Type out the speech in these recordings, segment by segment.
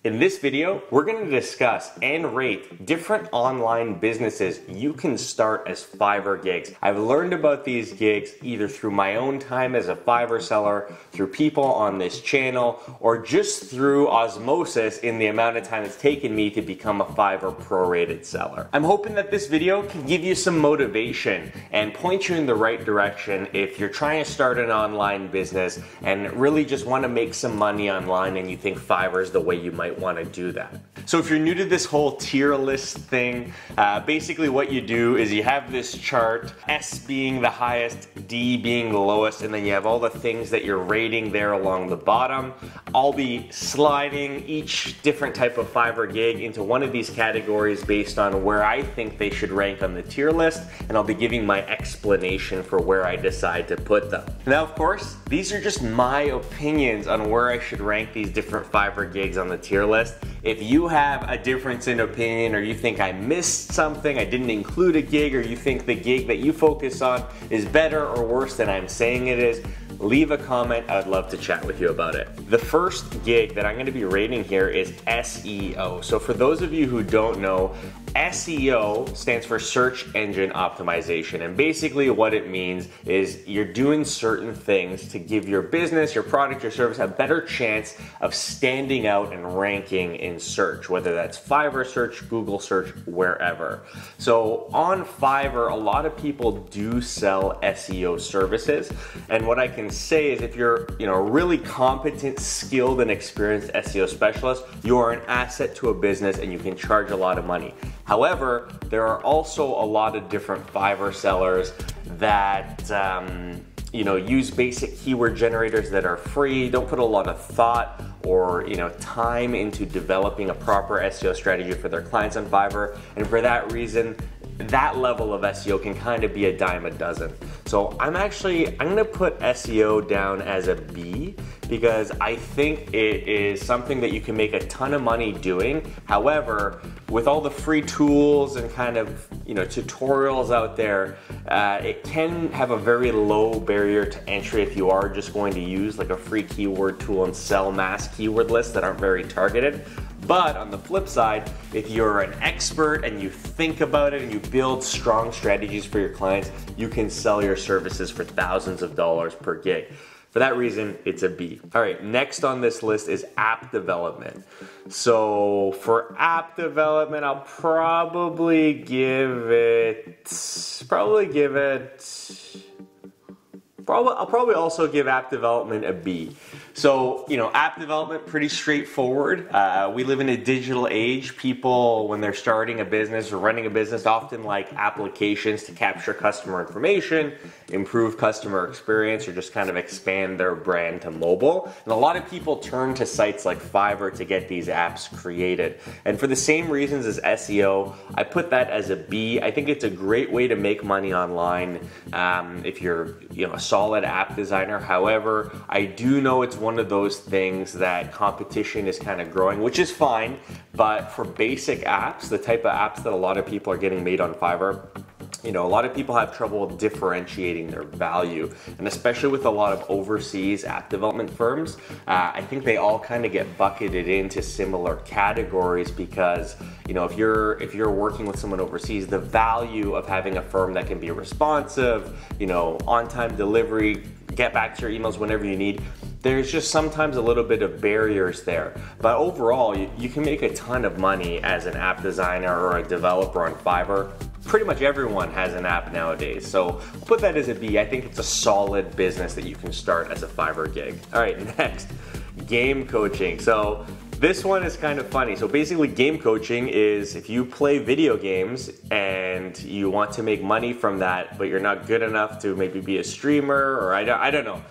In this video, we're going to discuss and rate different online businesses you can start as Fiverr gigs. I've learned about these gigs either through my own time as a Fiverr seller, through people on this channel, or just through osmosis in the amount of time it's taken me to become a Fiverr prorated seller. I'm hoping that this video can give you some motivation and point you in the right direction if you're trying to start an online business and really just want to make some money online and you think Fiverr is the way you might want to do that. So if you're new to this whole tier list thing, basically what you do is you have this chart, S being the highest, D being the lowest, and then you have all the things that you're rating there along the bottom. I'll be sliding each different type of Fiverr gig into one of these categories based on where I think they should rank on the tier list, and I'll be giving my explanation for where I decide to put them. Now, of course, these are just my opinions on where I should rank these different Fiverr gigs on the tier list. If you have a difference in opinion, or you think I missed something, I didn't include a gig, or you think the gig that you focus on is better or worse than I'm saying it is, leave a comment. I would love to chat with you about it. The first gig that I'm going to be rating here is SEO. So for those of you who don't know, SEO stands for search engine optimization, and basically what it means is you're doing certain things to give your business, your product, your service a better chance of standing out and ranking in search, whether that's Fiverr search, Google search, wherever. So on Fiverr, a lot of people do sell SEO services, and what I can say is if you're a really competent, skilled, and experienced SEO specialist, you are an asset to a business and you can charge a lot of money. However, there are also a lot of different Fiverr sellers that use basic keyword generators that are free, don't put a lot of thought or time into developing a proper SEO strategy for their clients on Fiverr, and for that reason, that level of SEO can kind of be a dime a dozen. So I'm gonna put SEO down as a B because I think it is something that you can make a ton of money doing. However, with all the free tools and kind of tutorials out there, it can have a very low barrier to entry if you are just going to use like a free keyword tool and sell mass keyword lists that aren't very targeted. But on the flip side, if you're an expert and you think about it and you build strong strategies for your clients, you can sell your services for thousands of dollars per gig. For that reason, it's a B. All right, next on this list is app development. So for app development, I'll probably give it, I'll probably also give app development a B. So, app development, pretty straightforward. We live in a digital age. People, when they're starting a business or running a business, often like applications to capture customer information, improve customer experience, or just kind of expand their brand to mobile. And a lot of people turn to sites like Fiverr to get these apps created. And for the same reasons as SEO, I put that as a B. I think it's a great way to make money online if you're a solid app designer. However, I do know it's one of those things that competition is kind of growing, which is fine, but for basic apps, the type of apps that a lot of people are getting made on Fiverr, a lot of people have trouble differentiating their value, and especially with a lot of overseas app development firms, I think they all kind of get bucketed into similar categories because, if you're working with someone overseas, the value of having a firm that can be responsive, on-time delivery, get back to your emails whenever you need, there's just sometimes a little bit of barriers there. But overall, you can make a ton of money as an app designer or a developer on Fiverr. Pretty much everyone has an app nowadays, so I'll put that as a B. I think it's a solid business that you can start as a Fiverr gig. All right, next, game coaching. So this one is kind of funny. So basically, game coaching is if you play video games and you want to make money from that, but you're not good enough to maybe be a streamer, or I don't know.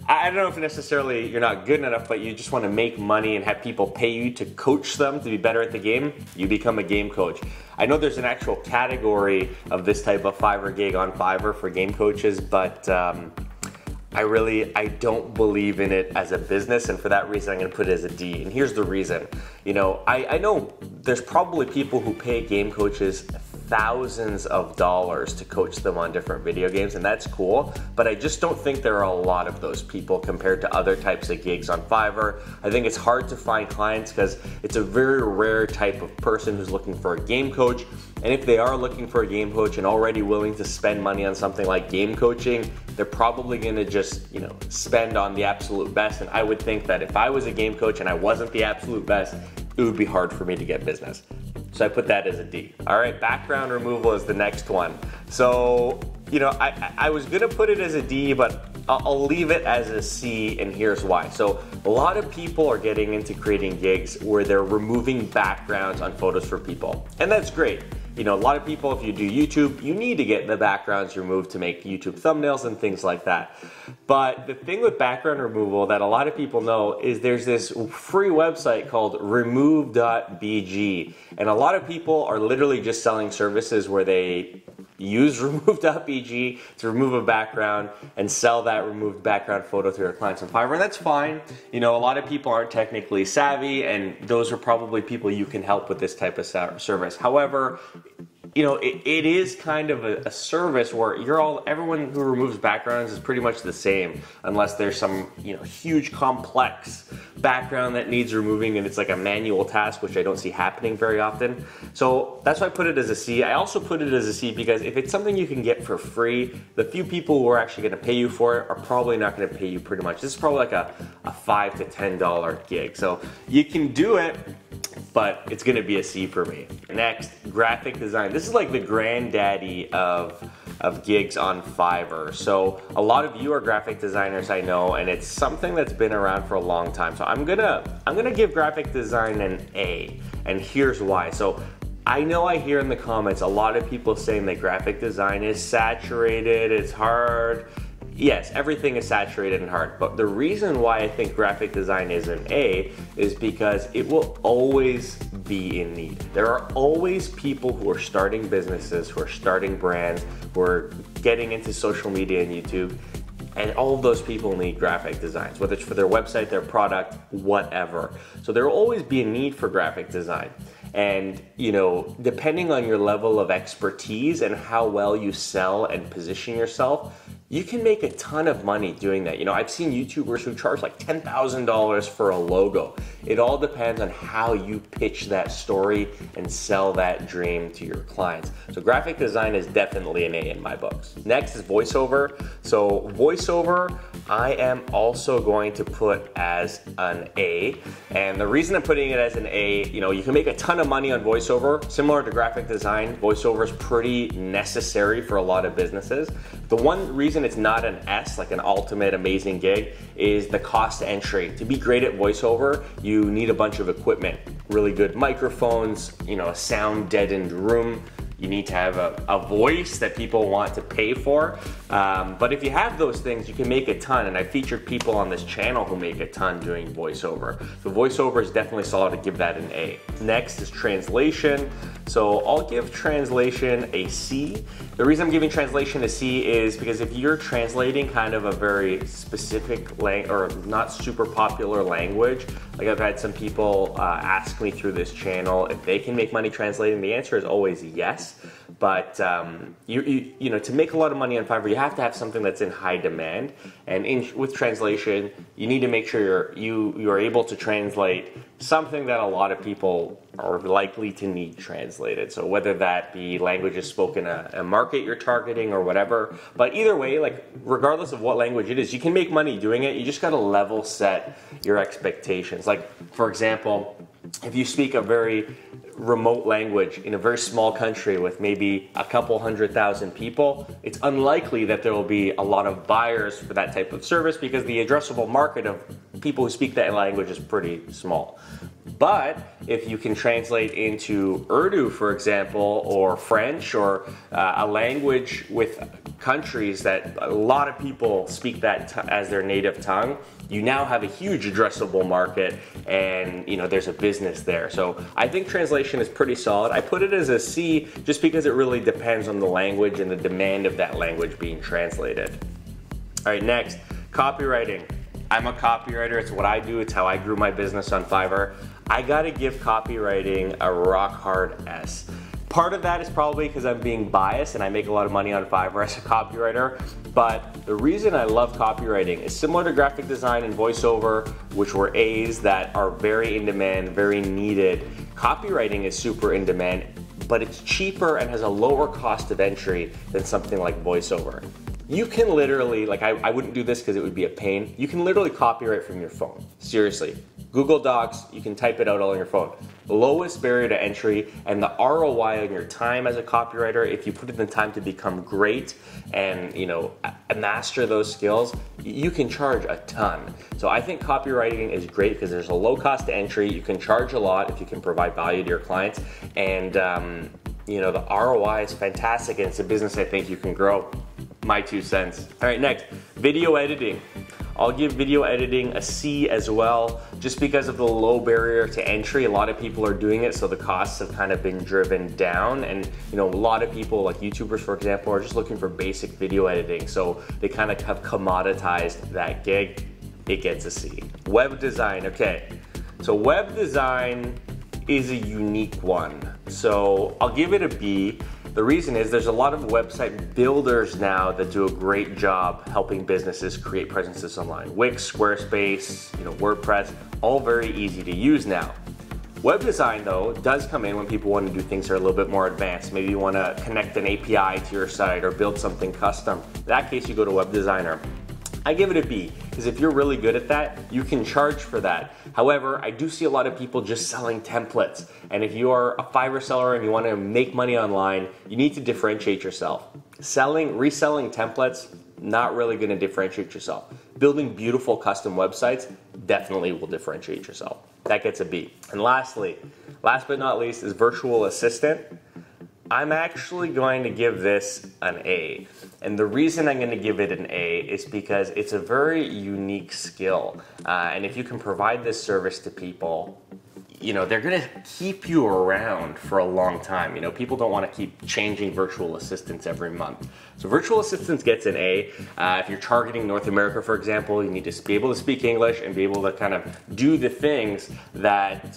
I don't know if necessarily you're not good enough, but you just want to make money and have people pay you to coach them to be better at the game, you become a game coach. I know there's an actual category of this type of Fiverr gig on Fiverr for game coaches, but I don't believe in it as a business, and for that reason I'm going to put it as a D. And here's the reason. I know there's probably people who pay game coaches thousands of dollars to coach them on different video games, and that's cool, but I just don't think there are a lot of those people compared to other types of gigs on Fiverr. I think it's hard to find clients because it's a very rare type of person who's looking for a game coach, and if they are looking for a game coach and already willing to spend money on something like game coaching, they're probably gonna just, spend on the absolute best, and I would think that if I was a game coach and I wasn't the absolute best, it would be hard for me to get business. So I put that as a D. All right, background removal is the next one. So, I was gonna put it as a D, but I'll leave it as a C, and here's why. So a lot of people are getting into creating gigs where they're removing backgrounds on photos for people, and that's great. A lot of people, if you do YouTube, you need to get the backgrounds removed to make YouTube thumbnails and things like that. But the thing with background removal that a lot of people know is there's this free website called remove.bg, and a lot of people are literally just selling services where they use remove.bg to remove a background and sell that removed background photo to their clients on Fiverr, and that's fine. A lot of people aren't technically savvy, and those are probably people you can help with this type of service. However, it is kind of a service where everyone who removes backgrounds is pretty much the same, unless there's some, huge complex background that needs removing and it's like a manual task, which I don't see happening very often. So that's why I put it as a C. I also put it as a C because if it's something you can get for free, the few people who are actually gonna pay you for it are probably not gonna pay you pretty much. This is probably like a $5 to $10 gig. So you can do it, but it's gonna be a C for me. Next, graphic design. This is like the granddaddy of gigs on Fiverr. So a lot of you are graphic designers, I know, and it's something that's been around for a long time. So I'm gonna give graphic design an A, and here's why. So I know I hear in the comments a lot of people saying that graphic design is saturated, it's hard. Yes, everything is saturated and hard, but the reason why I think graphic design is an A is because it will always be in need. There are always people who are starting businesses, who are starting brands, who are getting into social media and YouTube, and all of those people need graphic designs, whether it's for their website, their product, whatever. So there will always be a need for graphic design. And, depending on your level of expertise and how well you sell and position yourself, you can make a ton of money doing that. I've seen YouTubers who charge like $10,000 for a logo. It all depends on how you pitch that story and sell that dream to your clients. So graphic design is definitely an A in my books. Next is voiceover. So voiceover, I am also going to put as an A. And the reason I'm putting it as an A, you can make a ton of money on voiceover. Similar to graphic design, voiceover is pretty necessary for a lot of businesses. The one reason it's not an S, like an ultimate amazing gig, is the cost entry. To be great at voiceover, you need a bunch of equipment, really good microphones, a sound deadened room. You need to have a voice that people want to pay for. But if you have those things, you can make a ton. And I featured people on this channel who make a ton doing voiceover. So voiceover is definitely solid to give that an A. Next is translation. So I'll give translation a C. The reason I'm giving translation a C is because if you're translating kind of a very specific or not super popular language, like I've had some people ask me through this channel if they can make money translating. The answer is always yes. But to make a lot of money on Fiverr, you have to have something that's in high demand. And with translation, you need to make sure you are able to translate something that a lot of people are likely to need translated. So whether that be languages spoken in a market you're targeting or whatever. But either way, like regardless of what language it is, you can make money doing it. You just got to level set your expectations. Like for example, if you speak a very remote language in a very small country with maybe a couple 100,000 people, it's unlikely that there will be a lot of buyers for that type of service because the addressable market of people who speak that language is pretty small. But if you can translate into Urdu, for example, or French, or a language with countries that a lot of people speak that as their native tongue, you now have a huge addressable market, and there's a business there. So I think translation is pretty solid. I put it as a C just because it really depends on the language and the demand of that language being translated. All right, next, copywriting. I'm a copywriter, it's what I do, it's how I grew my business on Fiverr. I gotta give copywriting a rock hard S. Part of that is probably because I'm being biased and I make a lot of money on Fiverr as a copywriter, but the reason I love copywriting is similar to graphic design and voiceover, which were A's that are very in demand, very needed. Copywriting is super in demand, but it's cheaper and has a lower cost of entry than something like voiceover. You can literally, like I wouldn't do this because it would be a pain, you can literally copyright from your phone. Seriously. Google Docs, you can type it out all on your phone. The lowest barrier to entry and the ROI on your time as a copywriter, if you put in the time to become great and master those skills, you can charge a ton. So I think copywriting is great because there's a low cost to entry. You can charge a lot if you can provide value to your clients, and the ROI is fantastic, and it's a business I think you can grow. My 2 cents. All right, next, video editing. I'll give video editing a C as well, just because of the low barrier to entry. A lot of people are doing it, so the costs have kind of been driven down. And a lot of people, like YouTubers for example, are just looking for basic video editing. So they kind of have commoditized that gig. It gets a C. Web design, okay. So web design is a unique one. So I'll give it a B. The reason is there's a lot of website builders now that do a great job helping businesses create presences online. Wix, Squarespace, WordPress, all very easy to use now. Web design though does come in when people want to do things that are a little bit more advanced. Maybe you want to connect an API to your site or build something custom. In that case, you go to web designer. I give it a B, because if you're really good at that, you can charge for that. However, I do see a lot of people just selling templates. And if you are a Fiverr seller and you want to make money online, you need to differentiate yourself. Reselling templates, not really going to differentiate yourself. Building beautiful custom websites definitely will differentiate yourself. That gets a B. And lastly, last but not least, is virtual assistant. I'm actually going to give this an A. And the reason I'm going to give it an A is because it's a very unique skill. And if you can provide this service to people, they're going to keep you around for a long time. People don't want to keep changing virtual assistants every month. So virtual assistants gets an A. If you're targeting North America, for example, you need to be able to speak English and be able to kind of do the things that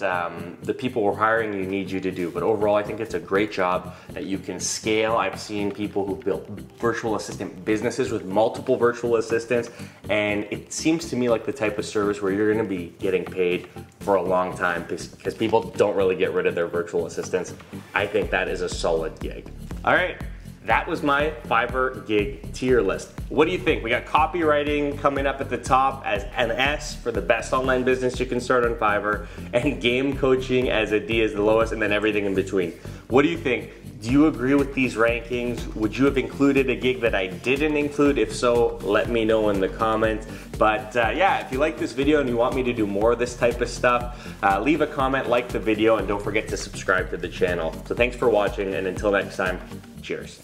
the people who are hiring you need you to do. But overall, I think it's a great job that you can scale. I've seen people who built virtual assistant businesses with multiple virtual assistants, and it seems to me like the type of service where you're going to be getting paid for a long time because people don't really get rid of their virtual assistants. I think that is a solid gig. All right. That was my Fiverr gig tier list. What do you think? We got copywriting coming up at the top as an S for the best online business you can start on Fiverr, and game coaching as a D as the lowest, and then everything in between. What do you think? Do you agree with these rankings? Would you have included a gig that I didn't include? If so, let me know in the comments. But yeah, if you like this video and you want me to do more of this type of stuff, leave a comment, like the video, and don't forget to subscribe to the channel. So thanks for watching, and until next time, cheers.